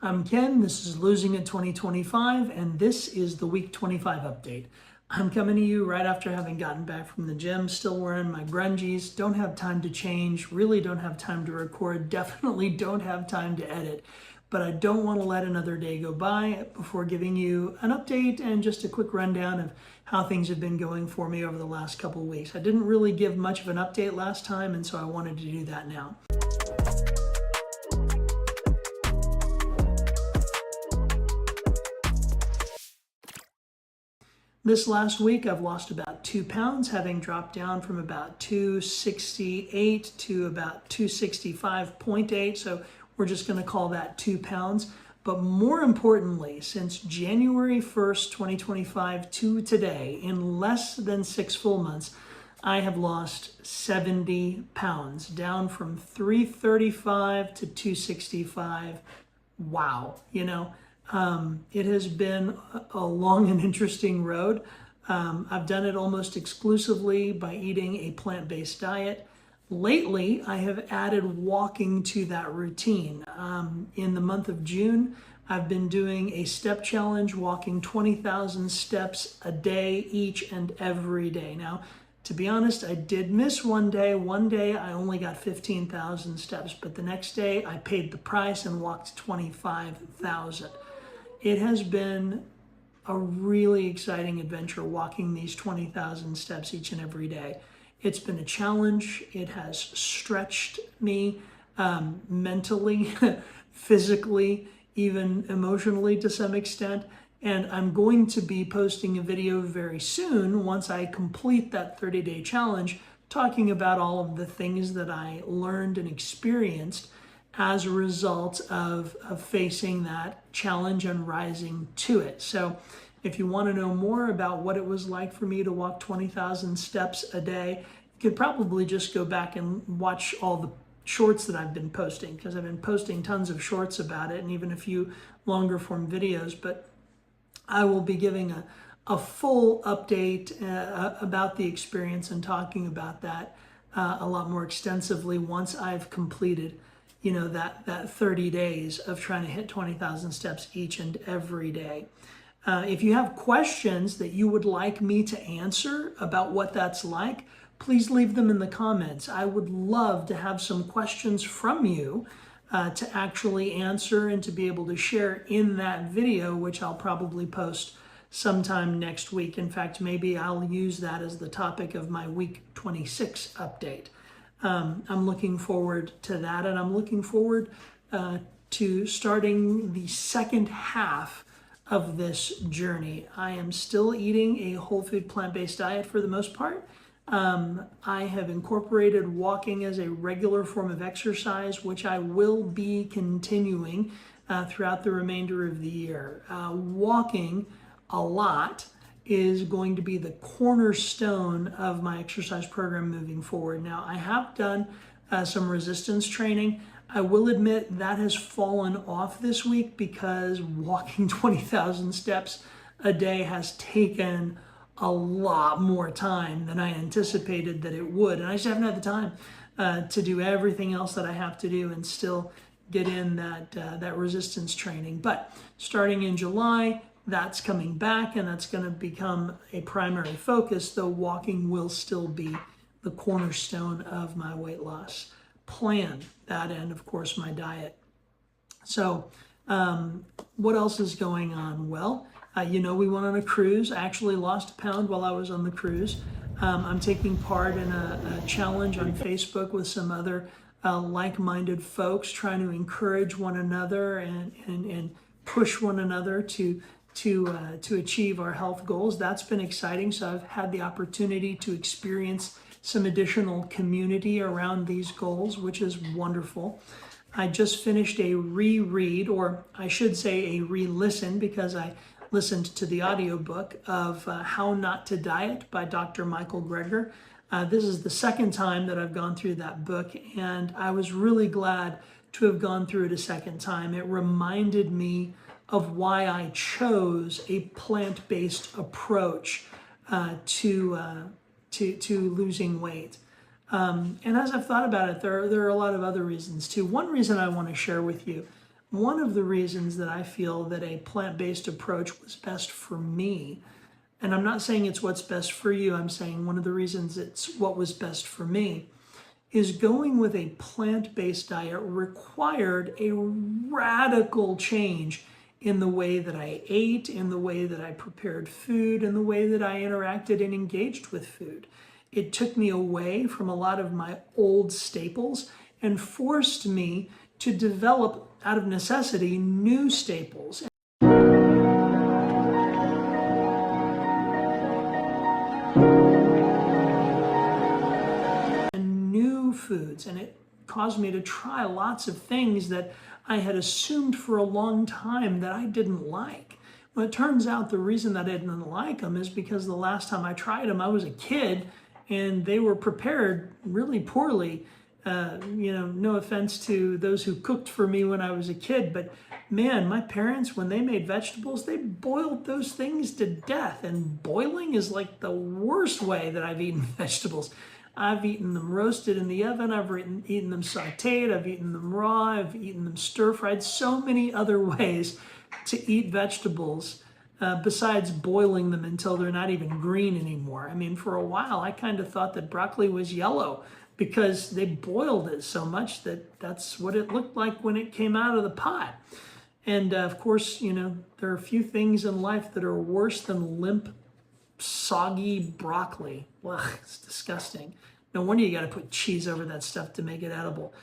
I'm Ken, this is Losing It 2025, and this is the week 25 update. I'm coming to you right after having gotten back from the gym, still wearing my grungies, don't have time to change, really don't have time to record, definitely don't have time to edit, but I don't want to let another day go by before giving you an update and just a quick rundown of how things have been going for me over the last couple of weeks. I didn't really give much of an update last time, and so I wanted to do that now. This last week, I've lost about 2 pounds, having dropped down from about 268 to about 265.8. So we're just going to call that 2 pounds. But more importantly, since January 1st, 2025 to today, in less than 6 full months, I have lost 70 pounds, down from 335 to 265. Wow, it has been a long and interesting road. I've done it almost exclusively by eating a plant-based diet. Lately, I have added walking to that routine. In the month of June, I've been doing a step challenge, walking 20,000 steps a day, each and every day. Now, to be honest, I did miss one day. One day I only got 15,000 steps, but the next day I paid the price and walked 25,000. It has been a really exciting adventure walking these 20,000 steps each and every day. It's been a challenge. It has stretched me mentally, physically, even emotionally to some extent. And I'm going to be posting a video very soon once I complete that 30-day challenge, talking about all of the things that I learned and experienced as a result of facing that challenge and rising to it. So if you want to know more about what it was like for me to walk 20,000 steps a day, you could probably just go back and watch all the shorts that I've been posting, because I've been posting tons of shorts about it and even a few longer form videos. But I will be giving a full update about the experience and talking about that a lot more extensively once I've completed that 30 days of trying to hit 20,000 steps each and every day. If you have questions that you would like me to answer about what that's like, please leave them in the comments. I would love to have some questions from you to actually answer and to be able to share in that video, which I'll probably post sometime next week. In fact, maybe I'll use that as the topic of my week 26 update. I'm looking forward to that, and I'm looking forward to starting the second half of this journey. I am still eating a whole food plant-based diet for the most part. I have incorporated walking as a regular form of exercise, which I will be continuing throughout the remainder of the year. Walking a lot is going to be the cornerstone of my exercise program moving forward. Now, I have done some resistance training. I will admit that has fallen off this week because walking 20,000 steps a day has taken a lot more time than I anticipated that it would. And I just haven't had the time to do everything else that I have to do and still get in that resistance training. But starting in July, that's coming back, and that's going to become a primary focus, though walking will still be the cornerstone of my weight loss plan. That and, of course, my diet. So what else is going on? Well, we went on a cruise. I actually lost a pound while I was on the cruise. I'm taking part in a challenge on Facebook with some other like-minded folks, trying to encourage one another and push one another to achieve our health goals. That's been exciting. So I've had the opportunity to experience some additional community around these goals, which is wonderful. I just finished a reread, or I should say a re-listen, because I listened to the audiobook of How Not to Diet by Dr. Michael Greger. This is the second time that I've gone through that book, and I was really glad to have gone through it a second time. It reminded me of why I chose a plant-based approach to losing weight. And as I've thought about it, there are a lot of other reasons too. One reason I want to share with you, one of the reasons that I feel that a plant-based approach was best for me, and I'm not saying it's what's best for you, I'm saying one of the reasons it's what was best for me, is going with a plant-based diet required a radical change in the way that I ate, in the way that I prepared food, in the way that I interacted and engaged with food. It took me away from a lot of my old staples and forced me to develop, out of necessity, new staples and new foods. And it caused me to try lots of things that I had assumed for a long time that I didn't like. Well, it turns out the reason that I didn't like them is because the last time I tried them, I was a kid and they were prepared really poorly. No offense to those who cooked for me when I was a kid, but man, my parents, when they made vegetables, they boiled those things to death. And boiling is like the worst way that I've eaten vegetables. I've eaten them roasted in the oven, I've eaten them sauteed, I've eaten them raw, I've eaten them stir-fried, so many other ways to eat vegetables besides boiling them until they're not even green anymore. I mean, for a while, I kind of thought that broccoli was yellow because they boiled it so much that that's what it looked like when it came out of the pot. And of course, there are a few things in life that are worse than limp, soggy broccoli. Ugh, it's disgusting. No wonder you got to put cheese over that stuff to make it edible.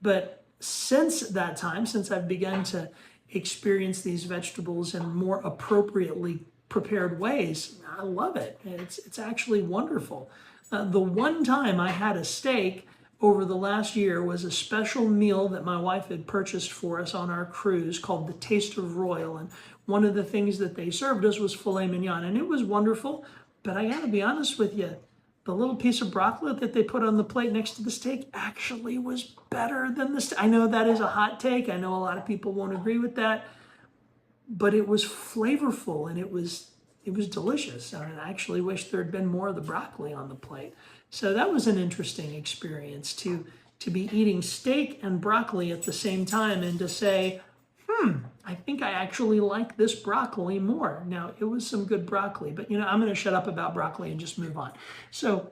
But since that time, since I've begun to experience these vegetables in more appropriately prepared ways, I love it. It's actually wonderful. The one time I had a steak over the last year was a special meal that my wife had purchased for us on our cruise called the Taste of Royal. And one of the things that they served us was filet mignon, and it was wonderful. But I gotta be honest with you, the little piece of broccoli that they put on the plate next to the steak actually was better than the steak. I know that is a hot take. I know a lot of people won't agree with that, but it was flavorful and it was delicious. I actually wish there had been more of the broccoli on the plate. So that was an interesting experience to be eating steak and broccoli at the same time and to say, I think I actually like this broccoli more. Now, it was some good broccoli, but I'm going to shut up about broccoli and just move on. So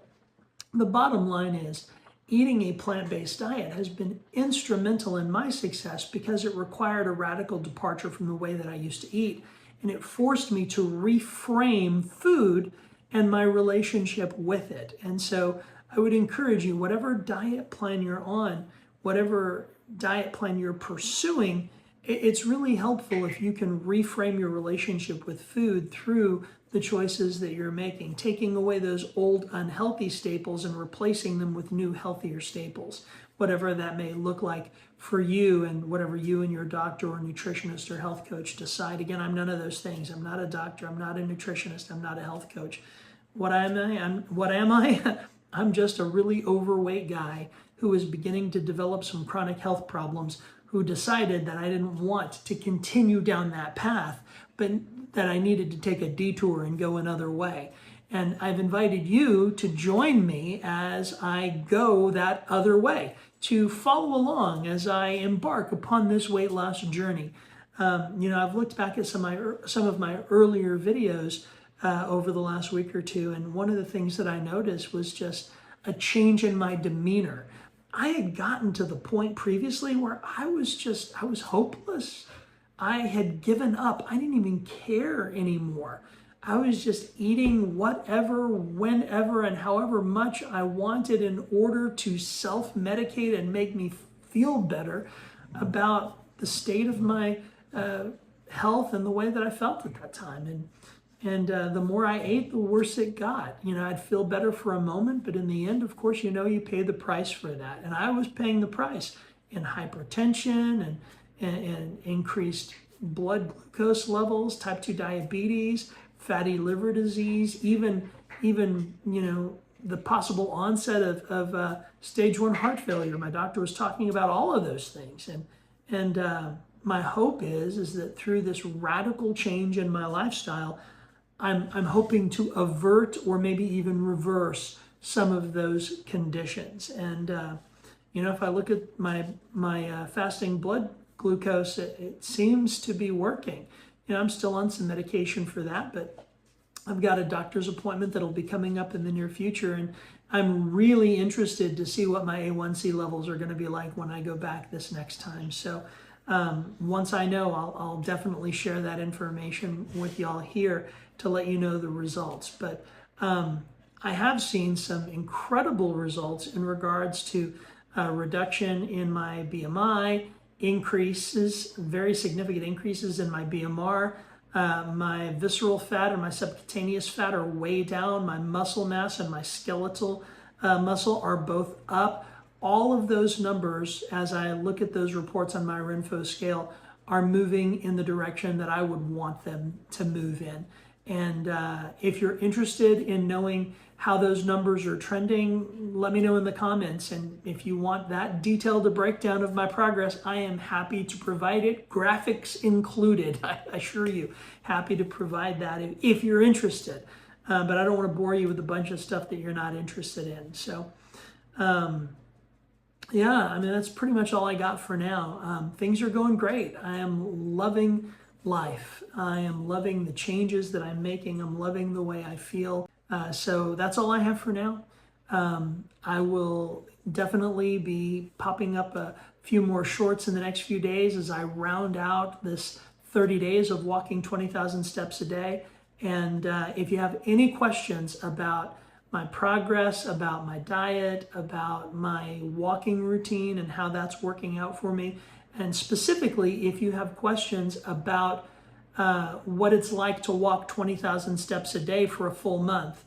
the bottom line is eating a plant-based diet has been instrumental in my success because it required a radical departure from the way that I used to eat. And it forced me to reframe food and my relationship with it. And so I would encourage you, whatever diet plan you're on, whatever diet plan you're pursuing, it's really helpful if you can reframe your relationship with food through the choices that you're making, taking away those old unhealthy staples and replacing them with new healthier staples, whatever that may look like for you and whatever you and your doctor or nutritionist or health coach decide. Again, I'm none of those things. I'm not a doctor. I'm not a nutritionist. I'm not a health coach. What am I? I'm just a really overweight guy who is beginning to develop some chronic health problems, who decided that I didn't want to continue down that path, but that I needed to take a detour and go another way. And I've invited you to join me as I go that other way, to follow along as I embark upon this weight loss journey. I've looked back at some of my earlier videos over the last week or two, and one of the things that I noticed was just a change in my demeanor. I had gotten to the point previously where I was hopeless. I had given up. I didn't even care anymore. I was just eating whatever, whenever, and however much I wanted in order to self-medicate and make me feel better about the state of my health and the way that I felt at that time. And the more I ate, the worse it got. I'd feel better for a moment, but in the end, of course, you pay the price for that. And I was paying the price in hypertension and increased blood glucose levels, type 2 diabetes, fatty liver disease, even the possible onset of stage 1 heart failure. My doctor was talking about all of those things. And my hope is that through this radical change in my lifestyle, I'm hoping to avert or maybe even reverse some of those conditions. And if I look at my fasting blood glucose, it seems to be working. I'm still on some medication for that, but I've got a doctor's appointment that'll be coming up in the near future, and I'm really interested to see what my A1C levels are going to be like when I go back this next time. So once I know, I'll definitely share that information with y'all here to let you know the results. But I have seen some incredible results in regards to reduction in my BMI, increases, very significant increases in my BMR. My visceral fat and my subcutaneous fat are way down. My muscle mass and my skeletal muscle are both up. All of those numbers, as I look at those reports on my Renfo scale, are moving in the direction that I would want them to move in. And if you're interested in knowing how those numbers are trending, let me know in the comments. And if you want that detailed breakdown of my progress, I am happy to provide it, graphics included. I assure you, happy to provide that if you're interested. But I don't want to bore you with a bunch of stuff that you're not interested in. So, yeah, I mean, that's pretty much all I got for now. Things are going great. I am loving life. I am loving the changes that I'm making. I'm loving the way I feel. So that's all I have for now. I will definitely be popping up a few more shorts in the next few days as I round out this 30 days of walking 20,000 steps a day. And if you have any questions about my progress, about my diet, about my walking routine and how that's working out for me, and specifically if you have questions about what it's like to walk 20,000 steps a day for a full month,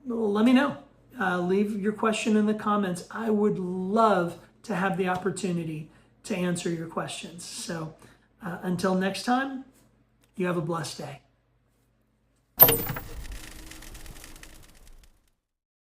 let me know. Leave your question in the comments. I would love to have the opportunity to answer your questions. So until next time, you have a blessed day.